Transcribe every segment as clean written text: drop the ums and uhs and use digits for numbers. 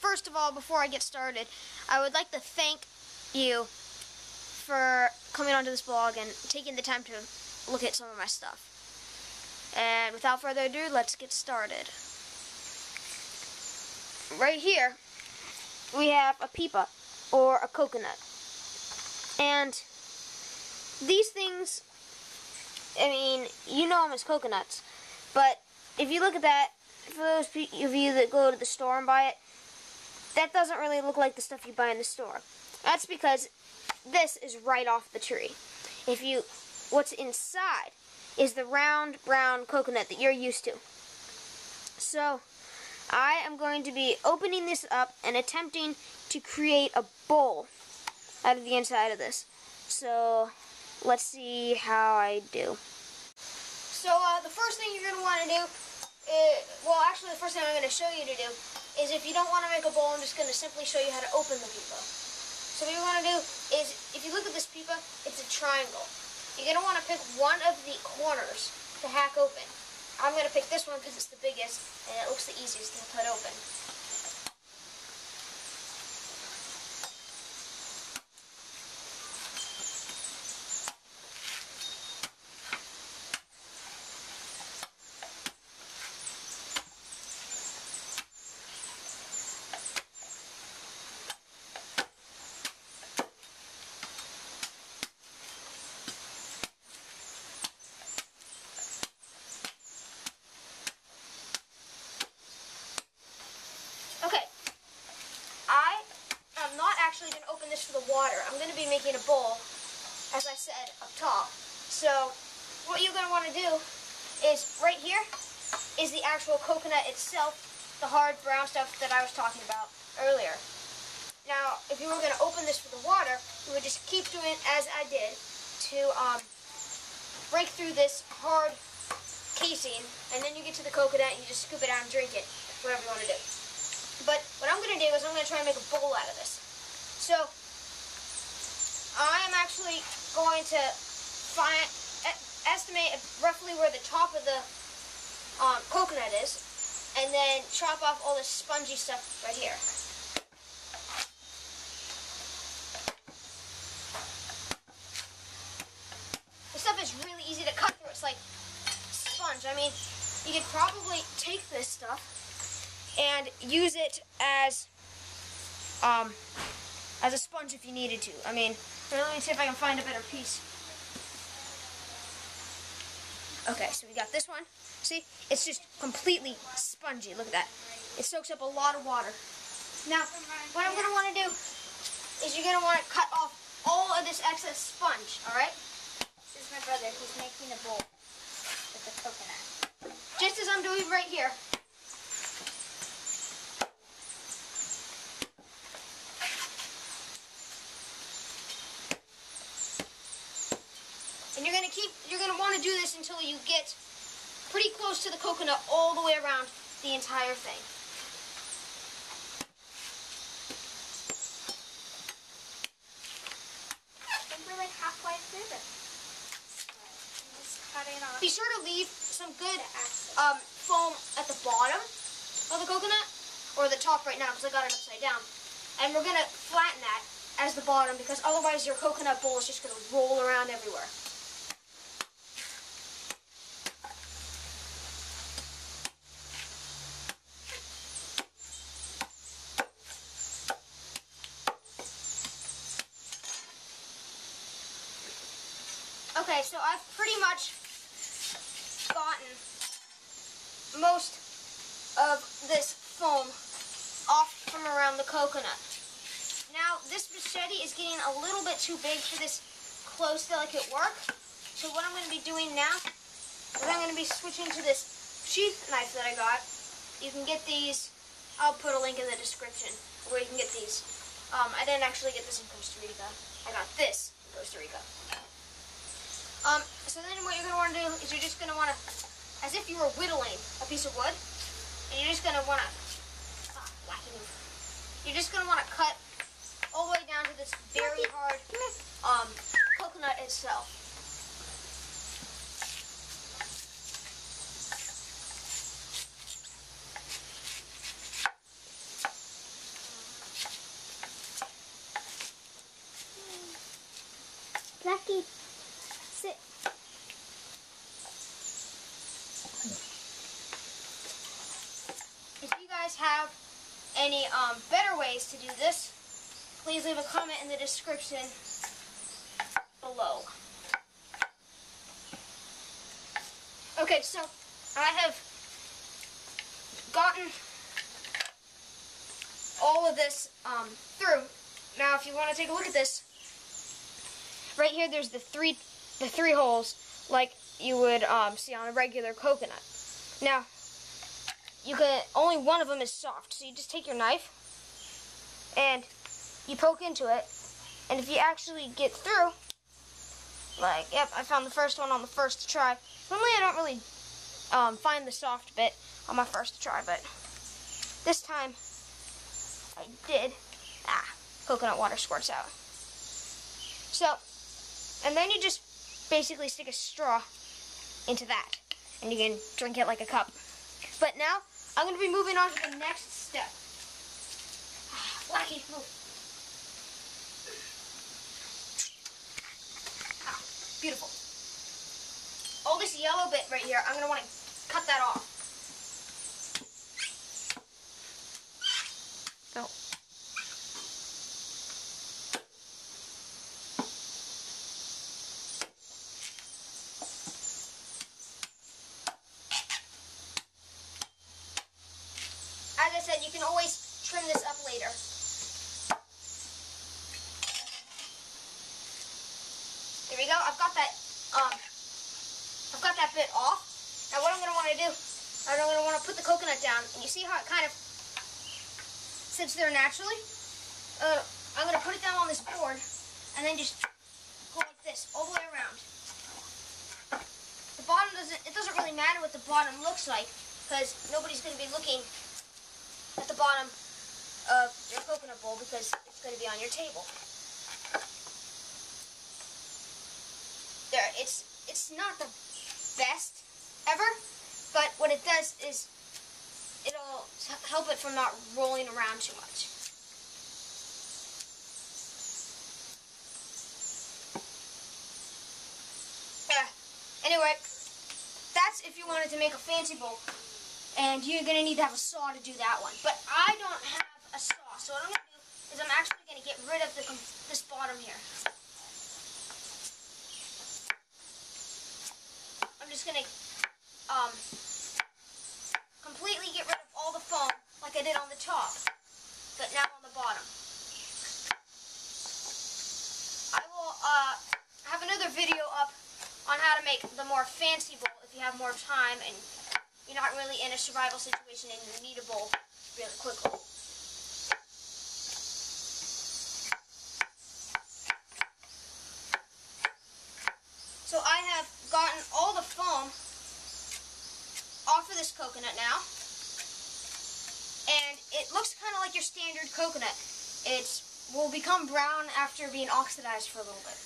first of all, before I get started, I would like to thank you for coming onto this blog and taking the time to look at some of my stuff. And without further ado, let's get started. Right here, we have a pipa, or a coconut. And these things, I mean, you know them as coconuts, but if you look at that, for those of you that go to the store and buy it, that doesn't really look like the stuff you buy in the store. That's because this is right off the tree. What's inside is the round brown coconut that you're used to. So, I am going to be opening this up and attempting to create a bowl out of the inside of this. So, let's see how I do. So, the first thing you're going to want to do, the first thing I'm going to show you to do is, if you don't want to make a bowl, I'm just going to simply show you how to open the pipa. So what you want to do is, if you look at this pipa, it's a triangle. You're going to want to pick one of the corners to hack open. I'm going to pick this one because it's the biggest and it looks the easiest to cut open. Okay, I am not actually going to open this for the water. I'm going to be making a bowl, as I said, up top. So, what you're going to want to do is, right here, is the actual coconut itself, the hard brown stuff that I was talking about earlier. Now, if you were going to open this for the water, you would just keep doing as I did to break through this hard casing, and then you get to the coconut and you just scoop it out and drink it, whatever you want to do. But what I'm going to do is I'm going to try and make a bowl out of this. So, I am actually going to estimate roughly where the top of the coconut is, and then chop off all this spongy stuff right here. This stuff is really easy to cut through. It's like sponge. I mean, you could probably take this stuff and use it as a sponge if you needed to. I mean, let me see if I can find a better piece. Okay, so we got this one. See, it's just completely spongy. Look at that. It soaks up a lot of water. Now, what I'm going to want to do is you're going to want to cut off all of this excess sponge, alright? This is my brother. He's making a bowl with the coconut. Just as I'm doing right here. And you're going to want to do this until you get pretty close to the coconut all the way around the entire thing. I think we're like halfway through this. Just cutting off. Be sure to leave some good foam at the bottom of the coconut, or the top right now because I got it upside down. And we're going to flatten that as the bottom because otherwise your coconut bowl is just going to roll around everywhere. Okay, so I've pretty much gotten most of this foam off from around the coconut. Now, this machete is getting a little bit too big for this close, delicate work. So what I'm going to be doing now is I'm going to be switching to this sheath knife that I got. You can get these, I'll put a link in the description where you can get these. I didn't actually get this in Costa Rica. I got this in Costa Rica. So then what you're going to want to do is you're just going to want to, as if you were whittling a piece of wood, and you're just going to want to, you're just going to want to cut all the way down to this very hard coconut itself. any better ways to do this, please leave a comment in the description below. Okay, so I have gotten all of this through. Now, if you want to take a look at this, right here, there's the three holes like you would see on a regular coconut. Now, only one of them is soft, so you just take your knife and you poke into it, and if you actually get through, like, yep, I found the first one on the first try. Normally I don't really find the soft bit on my first try, but this time I did. Coconut water squirts out. So, and then you just basically stick a straw into that, and you can drink it like a cup. But now, I'm going to be moving on to the next step. Blackie, move. Beautiful. All this yellow bit right here, I'm going to want to cut that off. So. As I said, you can always trim this up later. There we go. I've got that bit off. Now what I'm going to want to do, I'm going to want to put the coconut down, and you see how it kind of sits there naturally? I'm going to put it down on this board, and then just go like this, all the way around. The bottom it doesn't really matter what the bottom looks like, because nobody's going to be looking at the bottom of your coconut bowl because it's going to be on your table. There, it's not the best ever, but what it does is it'll help it from not rolling around too much. Anyway, that's if you wanted to make a fancy bowl. And you're going to need to have a saw to do that one. But I don't have a saw, so what I'm going to do is I'm actually going to get rid of this bottom here. I'm just going to completely get rid of all the foam like I did on the top, but now on the bottom. I will have another video up on how to make the more fancy bowl if you have more time and you're not really in a survival situation and you need a bowl really quickly. So I have gotten all the foam off of this coconut now. And it looks kind of like your standard coconut. It will become brown after being oxidized for a little bit.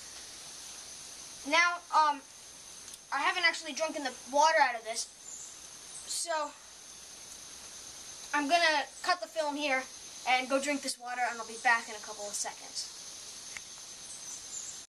Now, I haven't actually drunken the water out of this. So, I'm going to cut the film here and go drink this water, and I'll be back in a couple of seconds.